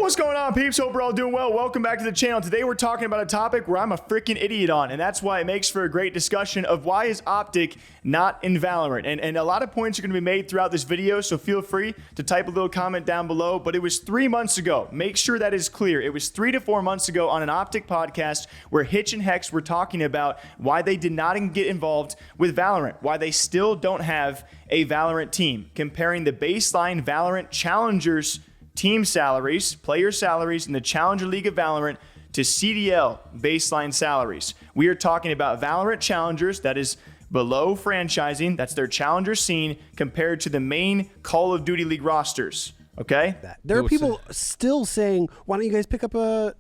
What's going on, peeps? Hope we're all doing well. Welcome back to the channel. Today we're talking about a topic where I'm a freaking idiot on, and that's why it makes for a great discussion of why is OpTic not in Valorant. And a lot of points are going to be made throughout this video, so feel free to type a little comment down below. But it was 3 months ago. Make sure that is clear. It was 3 to 4 months ago on an OpTic podcast where Hitch and HecZ were talking about why they did not get involved with Valorant, why they still don't have a Valorant team, comparing the baseline Valorant challengers team salaries, player salaries in the Challenger League of Valorant to CDL baseline salaries. We are talking about Valorant challengers, that is below franchising, that's their challenger scene, compared to the main Call of Duty League rosters. Okay? There are people still saying, why don't you guys pick up a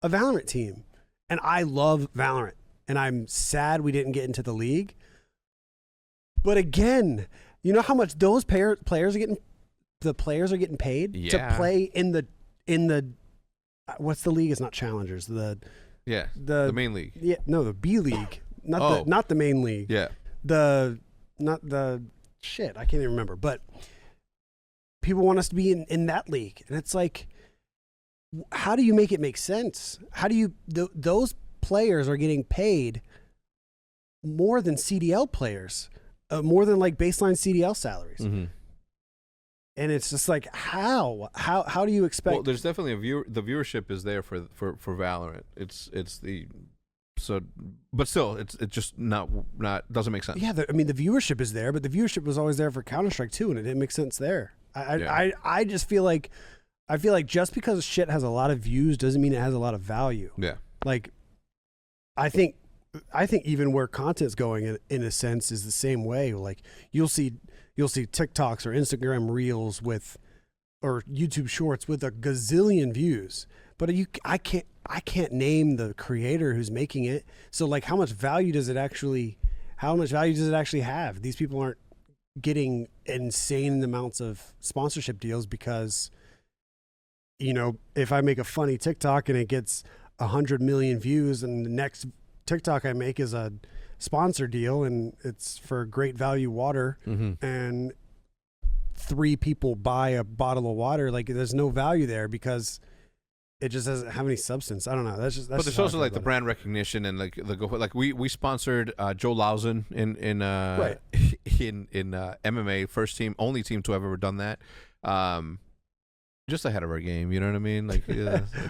Valorant team? And I love Valorant, and I'm sad we didn't get into the league. But again, you know how much those players are getting? The players are getting paid to play in the what's the league? It's not challengers. The main league. Yeah, no, the B league. Not the main league. Yeah. I can't even remember. But people want us to be in that league, and it's like, how do you make it make sense? How do you those players are getting paid more than CDL players, more than like baseline CDL salaries. Mm-hmm. And it's just like, how do you expect? Well, there's definitely the viewership is there for Valorant. But still, it just not doesn't make sense. Yeah, the viewership is there, but the viewership was always there for Counter-Strike too, and it didn't make sense there. I just feel like just because shit has a lot of views doesn't mean it has a lot of value. Yeah, like I think even where content's going in a sense is the same way. Like you'll see TikToks or Instagram Reels or YouTube Shorts with a gazillion views, but I can't name the creator who's making it. So like, how much value does it actually have? These people aren't getting insane amounts of sponsorship deals because, you know, if I make a funny TikTok and it gets 100 million views, and the next TikTok I make is a sponsor deal and it's for Great Value Water, and 3 people buy a bottle of water, like there's no value there because it just doesn't have any substance. I don't know. That's but there's also like the brand recognition and like we sponsored Joe Lausen in MMA, first team, only team to have ever done that. Just ahead of our game, you know what I mean? Like,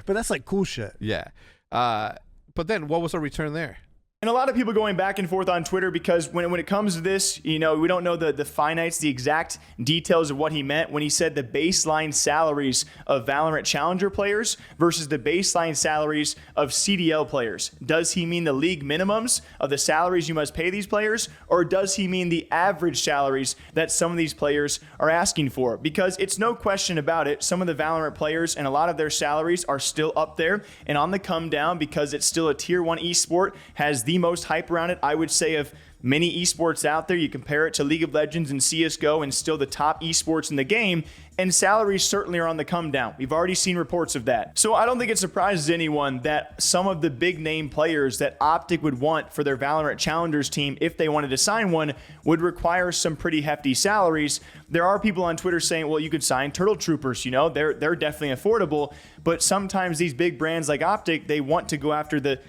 but that's like cool shit. Yeah. But then what was our return there? And a lot of people going back and forth on Twitter because when it comes to this, you know, we don't know the finites, the exact details of what he meant when he said the baseline salaries of Valorant Challenger players versus the baseline salaries of CDL players. Does he mean the league minimums of the salaries you must pay these players, or does he mean the average salaries that some of these players are asking for? Because it's no question about it, some of the Valorant players and a lot of their salaries are still up there and on the come down because it's still a tier 1 esport, has the most hype around it, I would say, of many esports out there. You compare it to League of Legends and CSGO and still the top esports in the game, and salaries certainly are on the come down. We've already seen reports of that. So I don't think it surprises anyone that some of the big name players that OpTic would want for their Valorant Challengers team, if they wanted to sign one, would require some pretty hefty salaries. There are people on Twitter saying, well, you could sign Turtle Troopers, you know, they're definitely affordable, but sometimes these big brands like OpTic, they want to go after the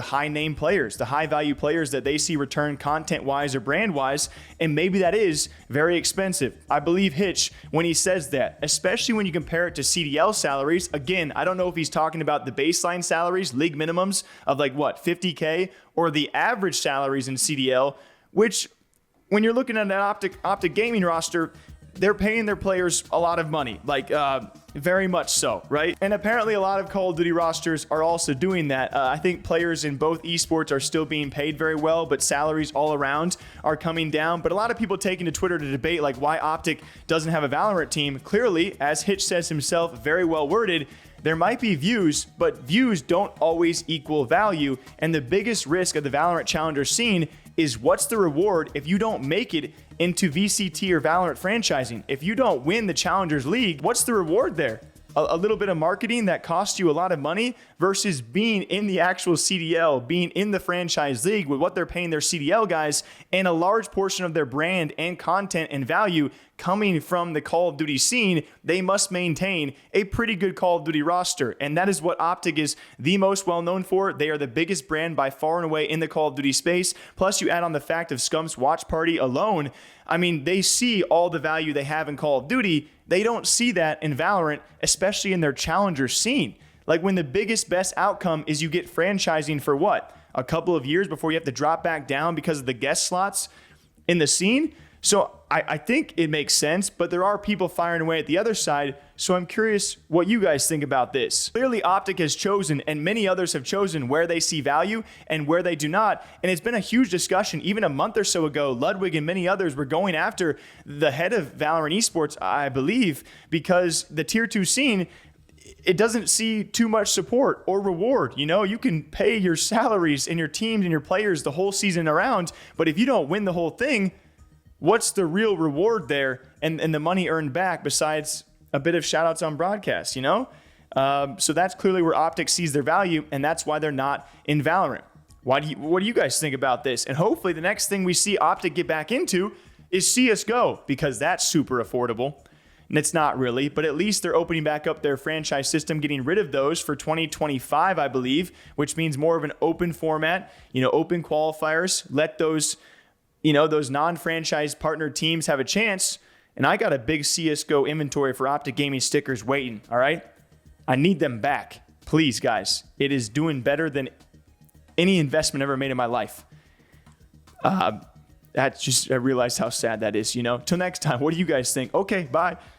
high name players, the high value players that they see return content wise or brand wise, and maybe that is very expensive. I believe Hitch when he says that, especially when you compare it to CDL salaries. Again, I don't know if he's talking about the baseline salaries, league minimums of like what, 50K, or the average salaries in CDL, which when you're looking at an OpTic gaming roster, they're paying their players a lot of money, like very much so, right? And apparently a lot of Call of Duty rosters are also doing that. I think players in both esports are still being paid very well, but salaries all around are coming down. But a lot of people taking to Twitter to debate like why OpTic doesn't have a Valorant team. Clearly, as Hitch says himself, very well worded, there might be views, but views don't always equal value. And the biggest risk of the Valorant Challenger scene is what's the reward if you don't make it into VCT or Valorant franchising? If you don't win the Challengers League, what's the reward there? A little bit of marketing that costs you a lot of money versus being in the actual CDL, being in the franchise league with what they're paying their CDL guys, and a large portion of their brand and content and value coming from the Call of Duty scene, they must maintain a pretty good Call of Duty roster. And that is what OpTic is the most well known for. They are the biggest brand by far and away in the Call of Duty space. Plus, you add on the fact of Scump's watch party alone. I mean, they see all the value they have in Call of Duty. They don't see that in Valorant, especially in their challenger scene. Like when the biggest, best outcome is you get franchising for what? A couple of years before you have to drop back down because of the guest slots in the scene. So I think it makes sense, but there are people firing away at the other side. So I'm curious what you guys think about this. Clearly, OpTic has chosen, and many others have chosen, where they see value and where they do not. And it's been a huge discussion. Even a month or so ago, Ludwig and many others were going after the head of Valorant esports, I believe, because the tier 2 scene, it doesn't see too much support or reward. You know, you can pay your salaries and your teams and your players the whole season around, but if you don't win the whole thing, what's the real reward there and the money earned back besides a bit of shout outs on broadcast, you know? So that's clearly where OpTic sees their value, and that's why they're not in Valorant. What do you guys think about this? And hopefully the next thing we see OpTic get back into is CSGO, because that's super affordable. And it's not really, but at least they're opening back up their franchise system, getting rid of those for 2025, I believe, which means more of an open format, you know, open qualifiers, let those, you know, those non-franchise partner teams have a chance. And I got a big CSGO inventory for OpTic Gaming stickers waiting, all right? I need them back. Please, guys. It is doing better than any investment ever made in my life. I realized how sad that is, you know? Till next time, what do you guys think? Okay, bye.